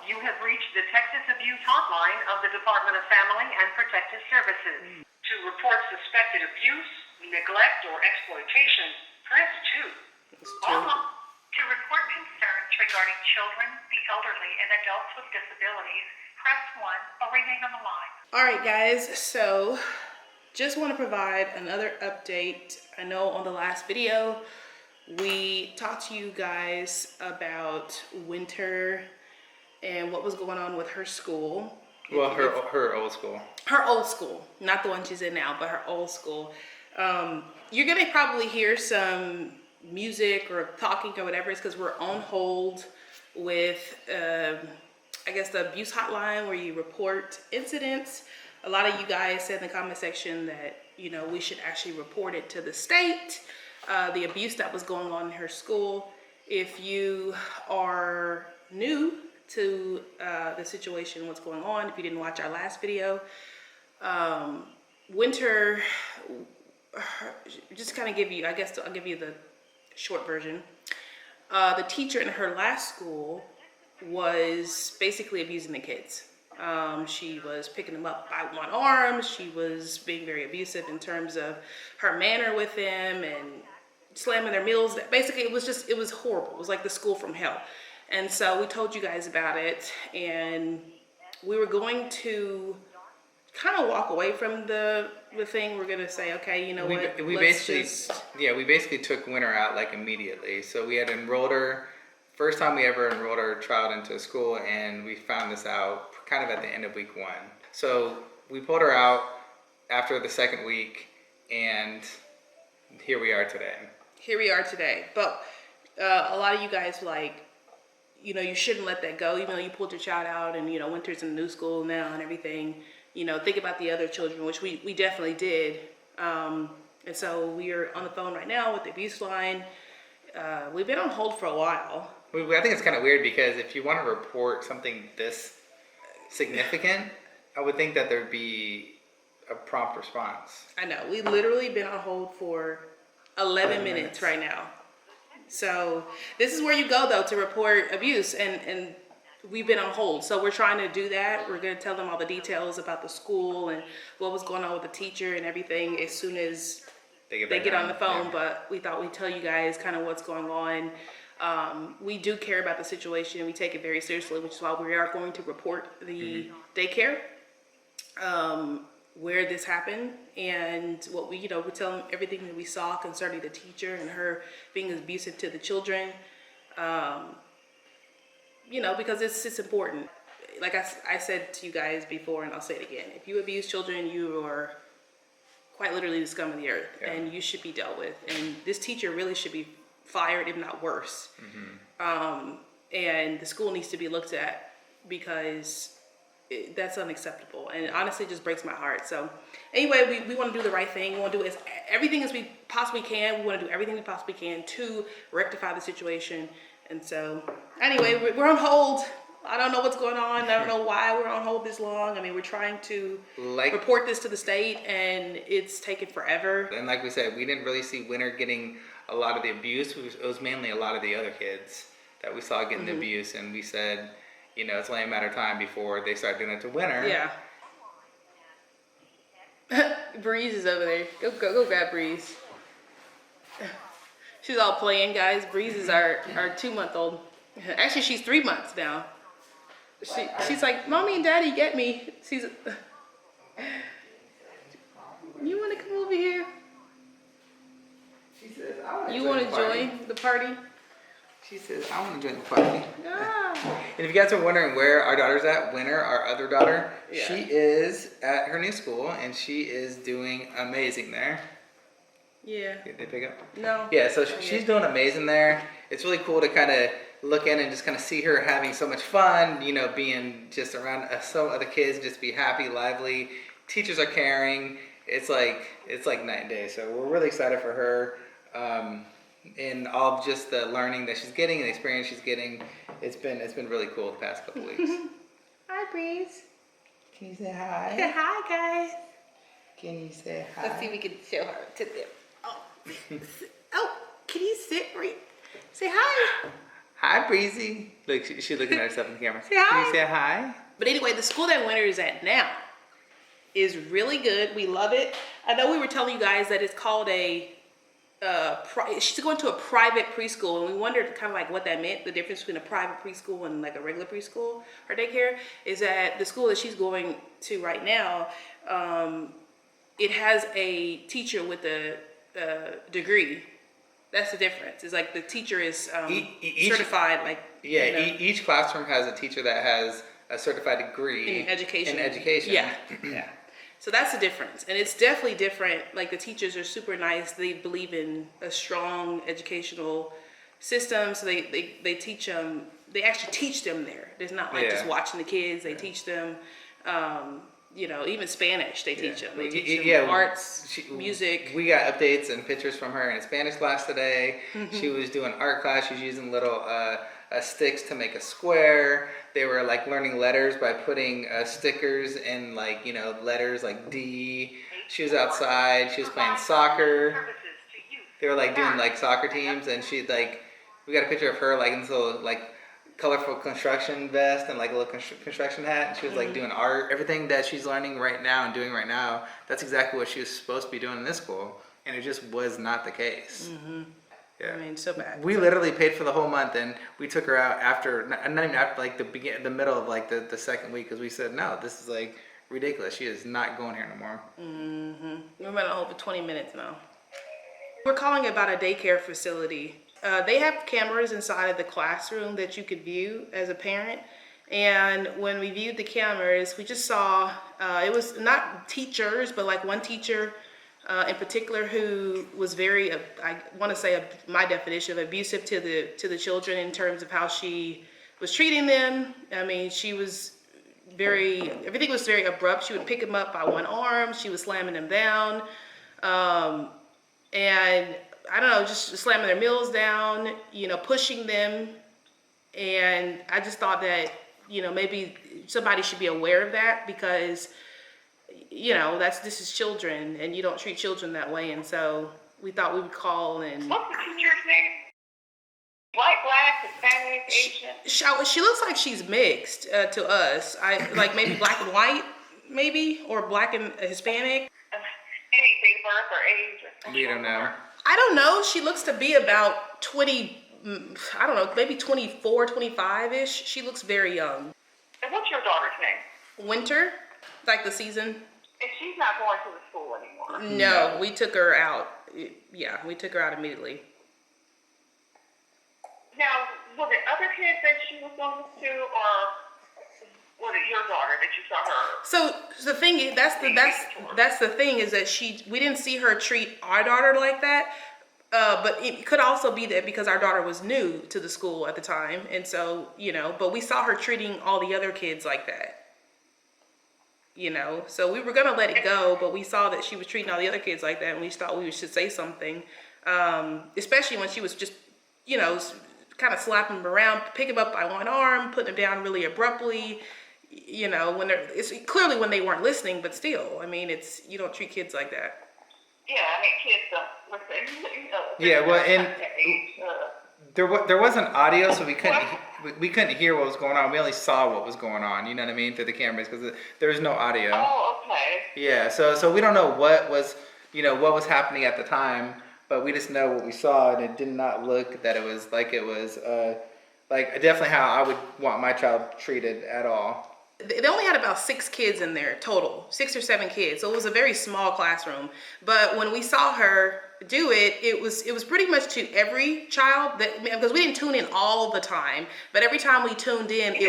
You have reached the Texas Abuse Hotline of the Department of Family and Protective Services. To report suspected abuse, neglect, or exploitation, press 2. To report concerns regarding children, the elderly, and adults with disabilities, press 1 or remain on the line. All right, guys, so just want to provide another update. I know on the last video, we talked to you guys about Winter and what was going on with her school. Well, her old school. Her old school, not the one she's in now, but her old school. You're gonna probably hear some music or talking or whatever. It's because we're on hold with, I guess, the abuse hotline where you report incidents. A lot of you guys said in the comment section that, you know, we should actually report it to the state, the abuse that was going on in her school. If you are new to the situation, what's going on, if you didn't watch our last video, Winter, just kind of give you, I guess I'll give you the short version. The teacher in her last school was basically abusing the kids. She was picking them up by one arm. She was being very abusive in terms of her manner with them and slamming their meals. Basically, it was horrible. It was like the school from hell. And so we told you guys about it, and we were going to kind of walk away from the thing. We're gonna say, okay, you know what? We basically took Winter out like immediately. So we had enrolled her, first time we ever enrolled our child into a school, and we found this out kind of at the end of week 1. So we pulled her out after the second week, and here we are today. But a lot of you guys were like, you know, you shouldn't let that go, even though you pulled your child out and, you know, Winter's in a new school now and everything. You know, think about the other children, which we definitely did. And so we are on the phone right now with the abuse line. We've been on hold for a while. I think it's kind of weird because if you want to report something this significant, I would think that there'd be a prompt response. I know. We literally been on hold for 11 minutes right now. So this is where you go, though, to report abuse, and we've been on hold. So we're trying to do that. We're going to tell them all the details about the school and what was going on with the teacher and everything as soon as they get on the phone. Yeah. But we thought we'd tell you guys kind of what's going on. We do care about the situation. We take it very seriously, which is why we are going to report the daycare where this happened, and what we tell them everything that we saw concerning the teacher and her being abusive to the children. Because it's important. Like I said to you guys before, and I'll say it again: if you abuse children, you are quite literally the scum of the earth, and you should be dealt with. And this teacher really should be fired, if not worse. And the school needs to be looked at because that's unacceptable, and it honestly just breaks my heart. So anyway, we want to do the right thing. We want to do everything as we possibly can. We want to do everything we possibly can to rectify the situation. And so anyway, we're on hold. I don't know what's going on. I don't know why we're on hold this long. I mean, we're trying to report this to the state, and it's taken forever. And like we said, we didn't really see Winter getting a lot of the abuse. It was mainly a lot of the other kids that we saw getting the abuse, and we said, it's only a matter of time before they start doing it to Winter. Yeah. Breeze is over there. Go grab Breeze. She's all playing, guys. Breeze is our 2-month-old. Actually, she's 3 months now. She's like, Mommy and Daddy, get me. You want to come over here? She says, you want to join the party? She says, I want to join the party. Yeah. And if you guys are wondering where our daughter's at, Winter, our other daughter, she is at her new school, and she is doing amazing there. Yeah. Did they pick up? No. Yeah, so she's doing amazing there. It's really cool to kind of look in and just kind of see her having so much fun, being just around some other kids, just be happy, lively. Teachers are caring. It's like night and day. So we're really excited for her. And all just the learning that she's getting and the experience she's getting, it's been really cool the past couple weeks. Hi, Breeze. Can you say hi? Say hi, guys. Can you say hi? Let's see if we can show her to them. Oh, can you sit, Breeze? Say hi. Hi, Breezy. Look, she's looking at herself in the camera. Say hi. Can you say hi? But anyway, the school that Winter is at now is really good. We love it. I know we were telling you guys that it's called she's going to a private preschool, and we wondered kind of like what that meant, the difference between a private preschool and like a regular preschool or daycare. Is that the school that she's going to right now, it has a teacher with a degree. That's the difference. It's like the teacher is certified, like each classroom has a teacher that has a certified degree in education. Yeah. Yeah. So that's the difference, and it's definitely different. Like the teachers are super nice. They believe in a strong educational system. So they teach them. They actually teach them there. It's not like just watching the kids. They teach them. Even Spanish. They teach them. They teach them arts, music. We got updates and pictures from her in a Spanish class today. She was doing art class. She was using little sticks to make a square. They were like learning letters by putting stickers in letters like D. She was outside. She was playing soccer. They were like doing like soccer teams, and we got a picture of her like in this little like colorful construction vest and like a little construction hat, and she was like doing art. Everything that she's learning right now and doing right now, that's exactly what she was supposed to be doing in this school, and it just was not the case. Yeah. I mean, so bad. We literally paid for the whole month, and we took her out after, not even after like the middle of like the second week, because we said, no, this is like ridiculous. She is not going here no more. We're about to hold for 20 minutes now. We're calling about a daycare facility. They have cameras inside of the classroom that you could view as a parent. And when we viewed the cameras, we just saw, it was not teachers, but like one teacher in particular who was very, I want to say my definition of abusive to the children in terms of how she was treating them. I mean, she was everything was very abrupt. She would pick them up by one arm. She was slamming them down. And I don't know, just slamming their meals down, pushing them. And I just thought that, maybe somebody should be aware of that, because, this is children, and you don't treat children that way. And so we thought we would call and... What's the teacher's name? White, black, Hispanic, Asian? She looks like she's mixed to us. Like maybe black and white, maybe, or black and Hispanic. Any date of birth or age? We don't know. I don't know. She looks to be about 20, I don't know, maybe 24, 25-ish. She looks very young. And what's your daughter's name? Winter, like the season. And she's not going to the school anymore? No, we took her out. Yeah, we took her out immediately. Now, were there other kids that she was going to, or was it your daughter that you saw her? So the thing is, that's the thing, is that we didn't see her treat our daughter like that. But it could also be that because our daughter was new to the school at the time, and so but we saw her treating all the other kids like that. So we were gonna let it go, but we saw that she was treating all the other kids like that, and we thought we should say something, especially when she was just kind of slapping them around, pick them up by one arm, putting them down really abruptly. It's clearly when they weren't listening, but still, I mean, you don't treat kids like that. Yeah, I mean, kids don't listen. Yeah, well, and there wasn't audio, so we couldn't hear what was going on. We only saw what was going on. You know what I mean, through the cameras, because there was no audio. Oh, okay. Yeah, so we don't know what was happening at the time, but we just know what we saw, and it did not look that it was like definitely how I would want my child treated at all. They only had about 6 kids in there total, 6 or 7 kids. So it was a very small classroom. But when we saw her do it, it was pretty much to every child, because we didn't tune in all the time, but every time we tuned in, you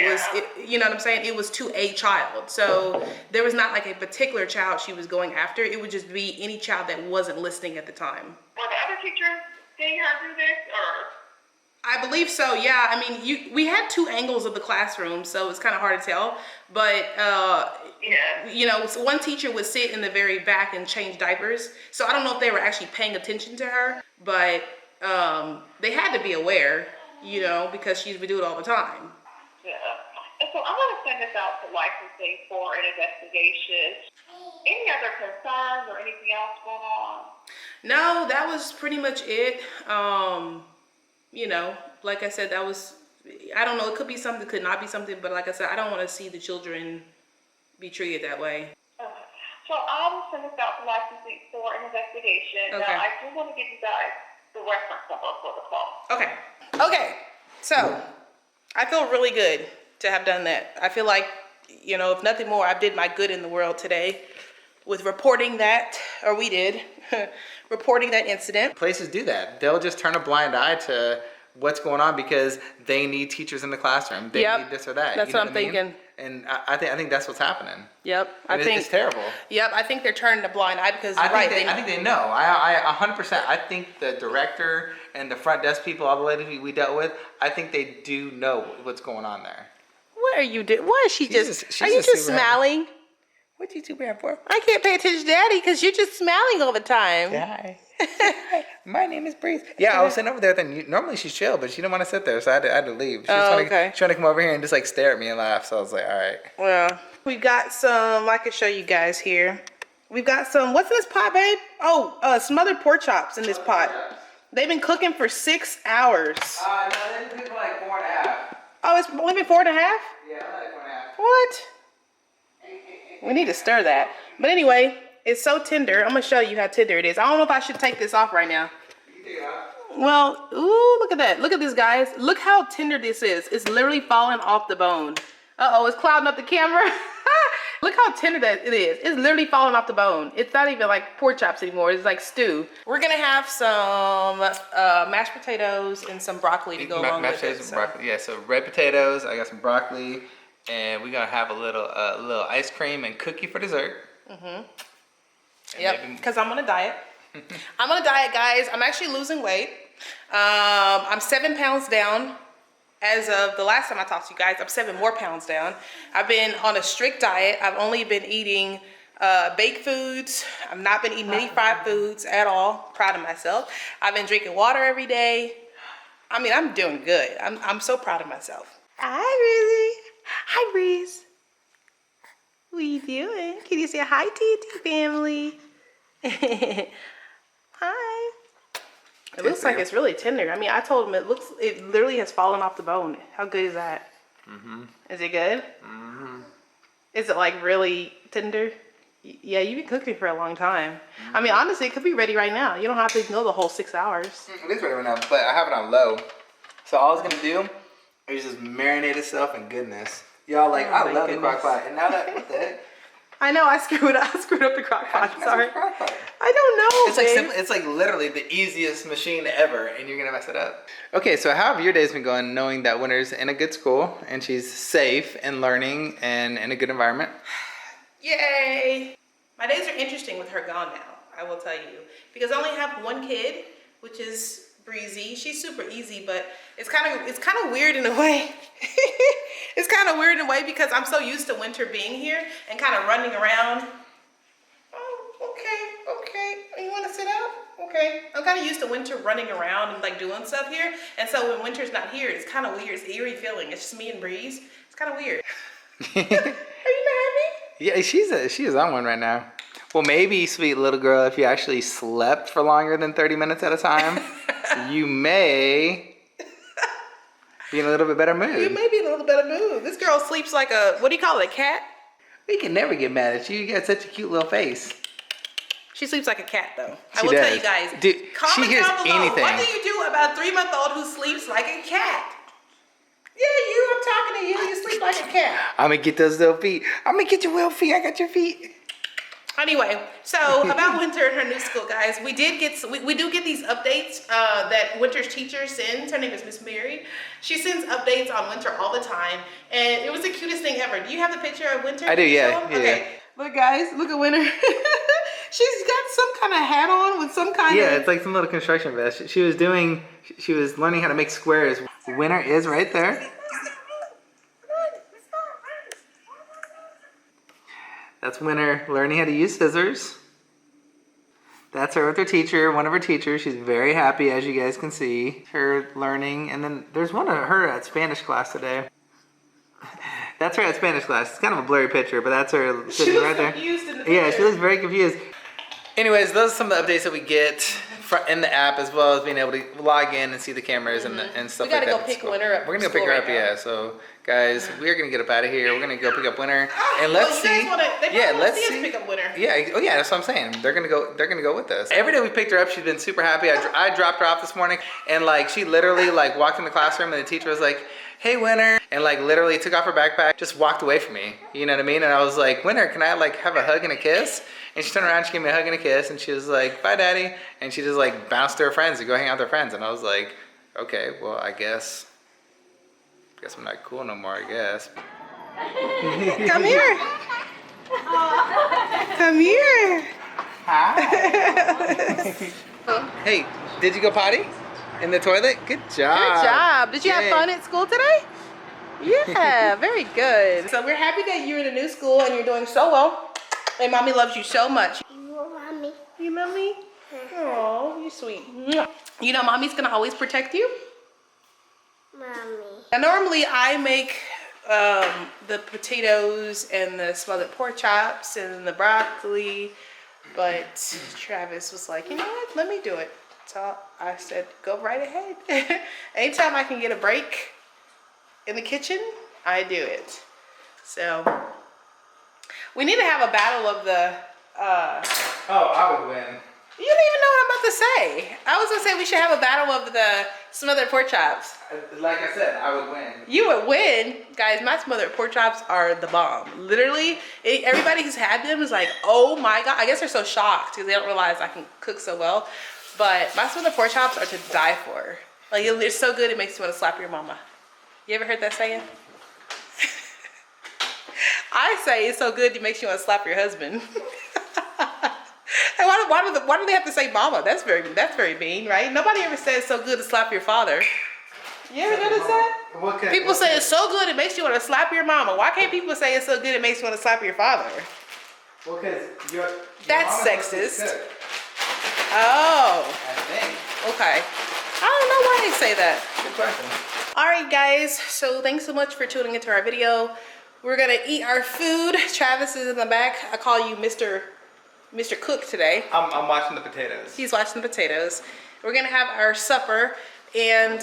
know what I'm saying? It was to a child. So there was not like a particular child she was going after. It would just be any child that wasn't listening at the time. Were the other teachers seeing her do this, or? I believe so, yeah. I mean, we had 2 angles of the classroom, so it's kind of hard to tell. But, so one teacher would sit in the very back and change diapers. So I don't know if they were actually paying attention to her, but they had to be aware, because she would do it all the time. Yeah. And so I'm going to send this out to licensing for an investigation. Any other concerns or anything else going on? No, that was pretty much it. Like I said, that was I don't know. It could be something, could not be something. But like I said, I don't want to see the children be treated that way. Okay. So I'll send this out to licensing for an investigation. Okay. Now, I do want to give you guys the reference number for the call. Okay. Okay. So I feel really good to have done that. I feel like, you know, if nothing more, I did my good in the world today with reporting that, or we did, reporting that incident. Places do that. They'll just turn a blind eye to what's going on because they need teachers in the classroom. They need this or that. That's you know what I'm thinking. And I think that's what's happening. Yep. And it's terrible. Yep. I think they're turning a blind eye because I think they know. I 100%. I think the director and the front desk people, all the ladies we dealt with, I think they do know what's going on there. What are you doing? What is she She's are you just just super smiling? What you too bad for? I can't pay attention to Daddy because you're just smiling all the time. Hi. My name is Breeze. Yeah, I was sitting over there. Normally she's chill, but she didn't want to sit there, so I had to leave. She was trying to come over here and just like stare at me and laugh. So I was like, all right. Well, we've got some. I can show you guys here. We've got some. What's in this pot, babe? Oh, smothered pork chops in this pot. They've been cooking for 6 hours. No, they've been cooking for like 4.5. Oh, it's only been 4.5? Yeah, like 4.5. What? We need to stir that. But anyway, it's so tender. I'm gonna show you how tender it is. I don't know if I should take this off right now. You take it off. Well, ooh, look at that. Look at this, guys. Look how tender this is. It's literally falling off the bone. Uh-oh, it's clouding up the camera. Look how tender that it is. It's literally falling off the bone. It's not even like pork chops anymore. It's like stew. We're gonna have some mashed potatoes and some broccoli to go along with it. And broccoli. Yeah, so red potatoes. I got some broccoli, and we're gonna have a little ice cream and cookie for dessert. Yep, because I'm on a diet. I'm on a diet, guys. I'm actually losing weight. I'm 7 pounds down. As of the last time I talked to you guys, I'm 7 more pounds down. I've been on a strict diet. I've only been eating baked foods. I've not been eating any fried foods at all. Proud of myself. I've been drinking water every day. I mean, I'm doing good. I'm so proud of myself. Hi, Breezy. Hi, Breeze. What are you doing? Can you say hi to your family? Hi. It looks like it's really tender. I mean, I told him it literally has fallen off the bone. How good is that? Is it good? Is it like really tender? Yeah, you've been cooking for a long time. I mean, honestly, it could be ready right now. You don't have to go the whole 6 hours. It is ready right now, but I have it on low. So all I was gonna do is just marinate itself in goodness. Y'all like, I love the crock pot, and now that, what the heck? I know, I screwed up the crock pot. Sorry. Crock pot? I don't know, It's like it's like literally the easiest machine ever, and you're gonna mess it up. Okay, so how have your days been going, knowing that Winter's in a good school and she's safe and learning and in a good environment? Yay! My days are interesting with her gone now, I will tell you, because I only have one kid, which is Breezy. She's super easy, but it's kind of weird in a way. It's kind of weird in a way because I'm so used to Winter being here and kind of running around. Oh, okay. You want to sit up? Okay. I'm kind of used to Winter running around and like doing stuff here, and so when Winter's not here, it's kind of weird. It's an eerie feeling. It's just me and Breeze. It's kind of weird. Are you not happy? Yeah, she is on one right now. Well, maybe, sweet little girl, if you actually slept for longer than 30 minutes at a time, you may be in a little bit better mood. You may be in a little better mood. This girl sleeps like a, what do you call it, a cat? We can never get mad at you. You got such a cute little face. She sleeps like a cat, though. She I will does. tell you guys. Dude, Comment she hears down below. anything. What do you do about a 3-month-old who sleeps like a cat? Yeah, you. I'm talking to you. You sleep like a cat. I'm gonna get those little feet. I'm gonna get your little feet. I got your feet. Anyway, so about Winter and her new school, guys, we do get these updates that Winter's teacher sends. Her name is Miss Mary. She sends updates on Winter all the time, and it was the cutest thing ever. Do you have the picture of Winter? I do, yeah. Okay, look, guys, look at Winter. She's got some kind of hat on with some kind of... Yeah, it's like some little construction vest. She was learning how to make squares. Winter is right there. That's Winter learning how to use scissors. That's her with her teacher, one of her teachers. She's very happy, as you guys can see. Her learning, and then there's one of her at Spanish class today. That's her at Spanish class. It's kind of a blurry picture, but that's her sitting right there. She looks confused in the picture. Yeah, she looks very confused. Anyways, those are some of the updates that we get in the app, as well as being able to log in and see the cameras and stuff We gotta like that. go pick Winter up We're from gonna go pick school her right up, now. yeah. So, guys, we're gonna get up out of here. We're gonna go pick up Winter, and let's see. Let's see. Pick up Winter. Yeah. Oh, yeah. That's what I'm saying. They're gonna go with us. Every day we picked her up, she's been super happy. I dropped her off this morning, and like she literally like walked in the classroom, and the teacher was like, "Hey, Winter," and like literally took off her backpack, just walked away from me. You know what I mean? And I was like, "Winter, can I like have a hug and a kiss?" And she turned around, she gave me a hug and a kiss, and she was like, "Bye, Daddy," and she just like bounced to her friends to go hang out with her friends. And I was like, "Okay, well, I guess I'm not cool no more, I guess." Come here. Come here. Hi. Hey, did you go potty in the toilet? Good job. Good job. Did you have Yay. fun at school today? Yeah, very good. So we're happy that you're in a new school and you're doing so well. And Mommy loves you so much. You love me. You love me? Oh, you're sweet. You know Mommy's gonna always protect you. Mommy. And normally I make the potatoes and the smothered pork chops and the broccoli, but Travis was like, you know what, let me do it. So I said, go right ahead. Anytime I can get a break in the kitchen, I do it. So we need to have a battle of the Oh, I would win. you don't even know what I'm about to say. I was gonna say we should have a battle of the smothered pork chops. Like I said, I would win. You would win. Guys, my smothered pork chops are the bomb. Literally, everybody who's had them is like, oh my God. I guess they're so shocked because they don't realize I can cook so well. But my smothered pork chops are to die for. Like, it's so good, it makes you want to slap your mama. You ever heard that saying? I say it's so good, it makes you want to slap your husband. And why do they have to say mama? That's very mean, right? Nobody ever says it's so good to slap your father. You ever notice that? People say it's so good it makes you want to slap your mama. Why can't people say it's so good it makes you want to slap your father? Well, because your That's mama must be sexist. cook, Oh, I think. okay. I don't know why they say that. Good question. All right, guys. So thanks so much for tuning into our video. We're gonna eat our food. Travis is in the back. I call you Mr. Cook today. I'm watching the potatoes. He's watching the potatoes. We're gonna have our supper. And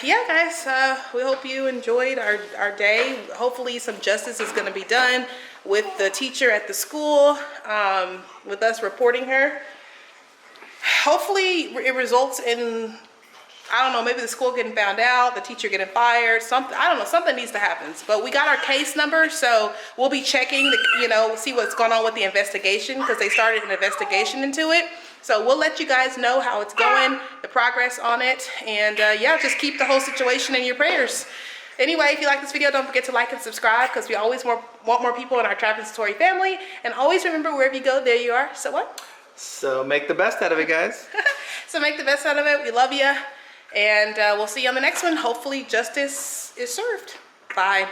yeah, guys, we hope you enjoyed our day. Hopefully some justice is gonna be done with the teacher at the school, with us reporting her. Hopefully it results in, I don't know, maybe the school getting found out, the teacher getting fired, something, I don't know, something needs to happen. But we got our case number, so we'll be checking, see what's going on with the investigation, because they started an investigation into it. So we'll let you guys know how it's going, the progress on it, and yeah, just keep the whole situation in your prayers. Anyway, if you like this video, don't forget to like and subscribe, because we always want more people in our Travis Story family. And always remember, wherever you go, there you are. So what? So make the best out of it, guys. So make the best out of it. We love you. And we'll see you on the next one. Hopefully justice is served. Bye.